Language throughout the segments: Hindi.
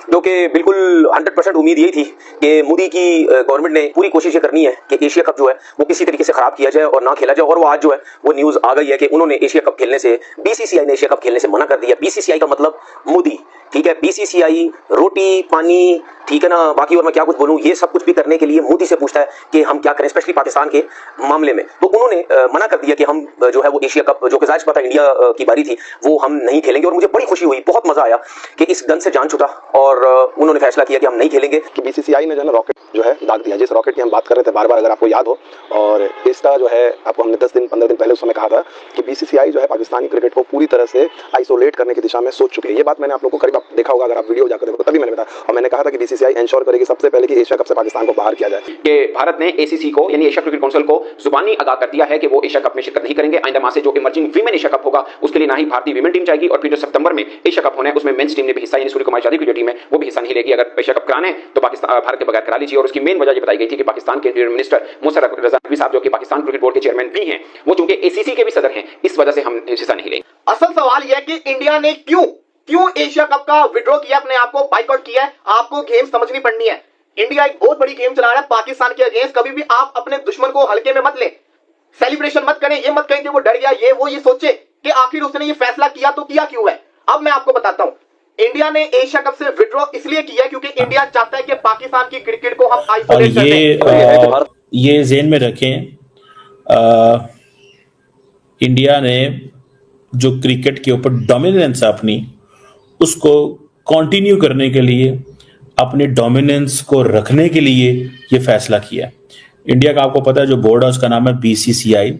जो कि बिल्कुल 100% उम्मीद यही थी कि मोदी की गवर्नमेंट ने पूरी कोशिश ये करनी है कि एशिया कप जो है वो किसी तरीके से खराब किया जाए और ना खेला जाए। और वो आज जो है वो न्यूज आ गई है कि उन्होंने एशिया कप खेलने से, बीसीसीआई ने एशिया कप खेलने से मना कर दिया। बीसीसीआई का मतलब मोदी, ठीक है। बीसीसीआई रोटी पानी, ठीक है ना, बाकी और मैं क्या कुछ बोलूं, ये सब कुछ भी करने के लिए मोदी से पूछता है कि हम क्या करें, स्पेशली पाकिस्तान के मामले में। तो उन्होंने मना कर दिया कि हम जो है वो एशिया कप, जो कि जाहिर पता इंडिया की बारी थी, वो हम नहीं खेलेंगे। और मुझे बड़ी खुशी हुई, बहुत मजा आया कि इस गन से जान छूटा और उन्होंने फैसला किया कि हम नहीं खेलेंगे। कि बीसीसीआई ने जो है ना रॉकेट जो है दाग दिया, जिस रॉकेट की हम बात कर रहे थे बार बार, अगर आपको याद हो। और इसका जो है आपको हमने 10-15 दिन पहले उस समय कहा था कि बीसीसीआई जो है पाकिस्तानी क्रिकेट को पूरी तरह से आइसोलेट करने की दिशा में सोच चुके हैं। ये बात मैंने आप लोगों को करीब आप देखा होगा, अगर आप वीडियो जाकर देखो तभी मैंने बताया। और मैंने कहा था कि बीसीसीआई इंश्योर करेगी सबसे पहले कि एशिया कप से पाकिस्तान को बाहर किया जाए। कि भारत ने एसीसी को यानी एशिया क्रिकेट काउंसिल को जुबानी आगाह कर दिया है कि वो एशिया कप में शिरकत नहीं करेंगे। आइंदा माह से जो इमर्जिंग वीमेन एशिया कप होगा उसके लिए ना ही भारतीय वीमेन टीम जाएगी, और फिर जो सितंबर में एशिया कप होना है उसमें मेंस टीम ने भी हिस्सा, यानी सूर्य कुमार यादव की जो टीम है वो भी हिस्सा नहीं लेगी। अगर एशिया कप कराना है तो पाकिस्तान भारत के बगैर करा लीजिए। और उसकी मेन वजह ये बताई गई थी कि पाकिस्तान के इंटीरियर मिनिस्टर मुशर्रफ रजा नकवी साहब, जो कि पाकिस्तान क्रिकेट बोर्ड के चेयरमैन भी हैं, वो चूंकि एसीसी के भी सदर हैं, इस वजह से हम हिस्सा नहीं लेंगे। असल सवाल यह है कि इंडिया ने क्यों एशिया कप का विड्रॉ किया, अपने आप को बाइकआउट किया है। आपको गेम समझनी पड़नी है। इंडिया एक बहुत बड़ी गेम चला रहा है पाकिस्तान के अगेंस्ट। कभी भी आप अपने दुश्मन को हल्के में मत ले, सेलिब्रेशन मत करें, ये मत कहें कि वो डर गया, ये वो, ये सोचे कि आखिर उसने ये फैसला किया तो किया क्यों है। अब मैं आपको बताता हूं, इंडिया ने एशिया कप से विड्रॉ इसलिए किया क्योंकि इंडिया चाहता है कि पाकिस्तान की क्रिकेट को हम आइसोलेट कर दें। ये ज़हन में रखें, इंडिया ने जो क्रिकेट के ऊपर डोमिनेंस अपनी, उसको कंटिन्यू करने के लिए, अपने डोमिनेंस को रखने के लिए ये फैसला किया। इंडिया का आपको पता है जो बोर्ड है उसका नाम है बीसीसीआई।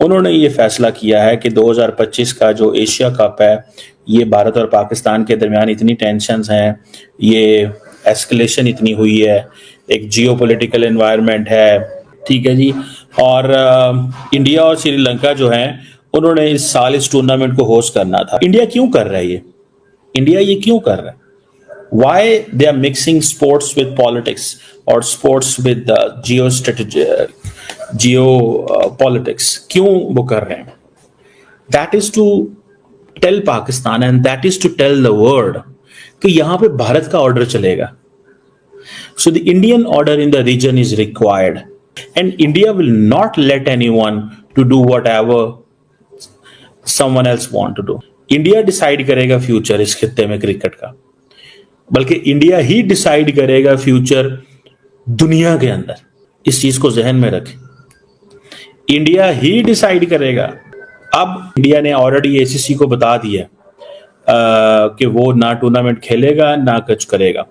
उन्होंने ये फैसला किया है कि 2025 का जो एशिया कप है, ये भारत और पाकिस्तान के दरमियान इतनी टेंशन्स हैं, ये एस्केलेशन इतनी हुई है, एक जियोपॉलिटिकल एनवायरनमेंट है, ठीक है जी। और इंडिया और श्रीलंका जो है उन्होंने इस साल इस टूर्नामेंट को होस्ट करना था। इंडिया क्यों कर रहा है ये? इंडिया ये क्यों कर रहा है? Why they are mixing sports with politics or sports with geopolitics? क्यों वो कर रहे हैं? That is to tell Pakistan and that is to tell the world कि यहाँ पे भारत का ऑर्डर चलेगा. So the Indian order in the region is required, and India will not let anyone to do whatever someone else want to do. India decide करेगा फ्यूचर इस खित्ते में क्रिकेट का, बल्कि इंडिया ही डिसाइड करेगा फ्यूचर दुनिया के अंदर। इस चीज को जहन में रखें, इंडिया ही डिसाइड करेगा। अब इंडिया ने ऑलरेडी एसीसी को बता दिया कि वो ना टूर्नामेंट खेलेगा ना कुछ करेगा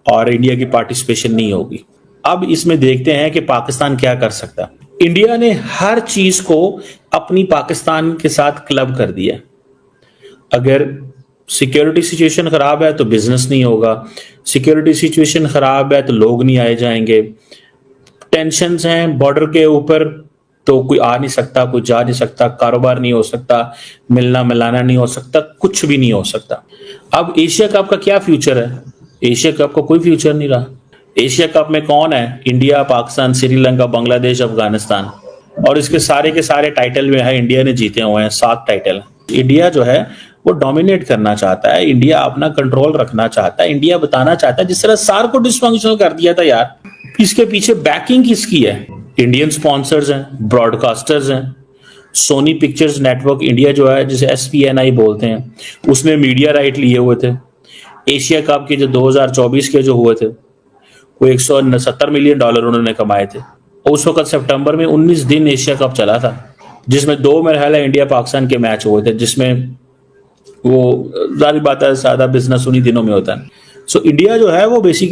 और इंडिया की पार्टिसिपेशन नहीं होगी। अब इसमें देखते हैं कि पाकिस्तान क्या कर सकता है। इंडिया ने हर चीज को अपनी पाकिस्तान के साथ क्लब कर दिया। अगर सिक्योरिटी सिचुएशन खराब है तो बिजनेस नहीं होगा, सिक्योरिटी सिचुएशन खराब है तो लोग नहीं आए जाएंगे, टेंशन्स हैं बॉर्डर के ऊपर तो कोई आ नहीं सकता, कोई जा नहीं सकता, कारोबार नहीं हो सकता, मिलना मिलाना नहीं हो सकता, कुछ भी नहीं हो सकता। अब एशिया कप का क्या फ्यूचर है? एशिया कप का कोई फ्यूचर नहीं रहा। एशिया कप में कौन है? इंडिया, पाकिस्तान, श्रीलंका, बांग्लादेश, अफगानिस्तान, और इसके सारे के सारे टाइटल में है इंडिया ने जीते हुए हैं। 7 टाइटल। इंडिया जो है वो डोमिनेट करना चाहता है, इंडिया अपना कंट्रोल रखना चाहता है, इंडिया बताना चाहता है, जिस तरह सार को डिसफंक्शनल कर दिया था यार, इसके पीछे बैकिंग किसकी है? इंडियन स्पॉन्सर्स हैं, ब्रॉडकास्टर्स हैं। सोनी पिक्चर्स नेटवर्क इंडिया जो है, जिसे SPNI बोलते हैं, उसने मीडिया राइट लिए हुए थे। एशिया कप के जो 2024 के जो हुए थे वो $170 मिलियन उन्होंने कमाए थे। उस वक्त सितंबर में 19 दिन एशिया कप चला था, जिसमें 2 मरहला इंडिया पाकिस्तान के मैच हुए थे, जिसमें वो जाहिर बात है ज्यादा बिजनेस उन्हीं दिनों में होता है। सो इंडिया जो है वो बेसिकली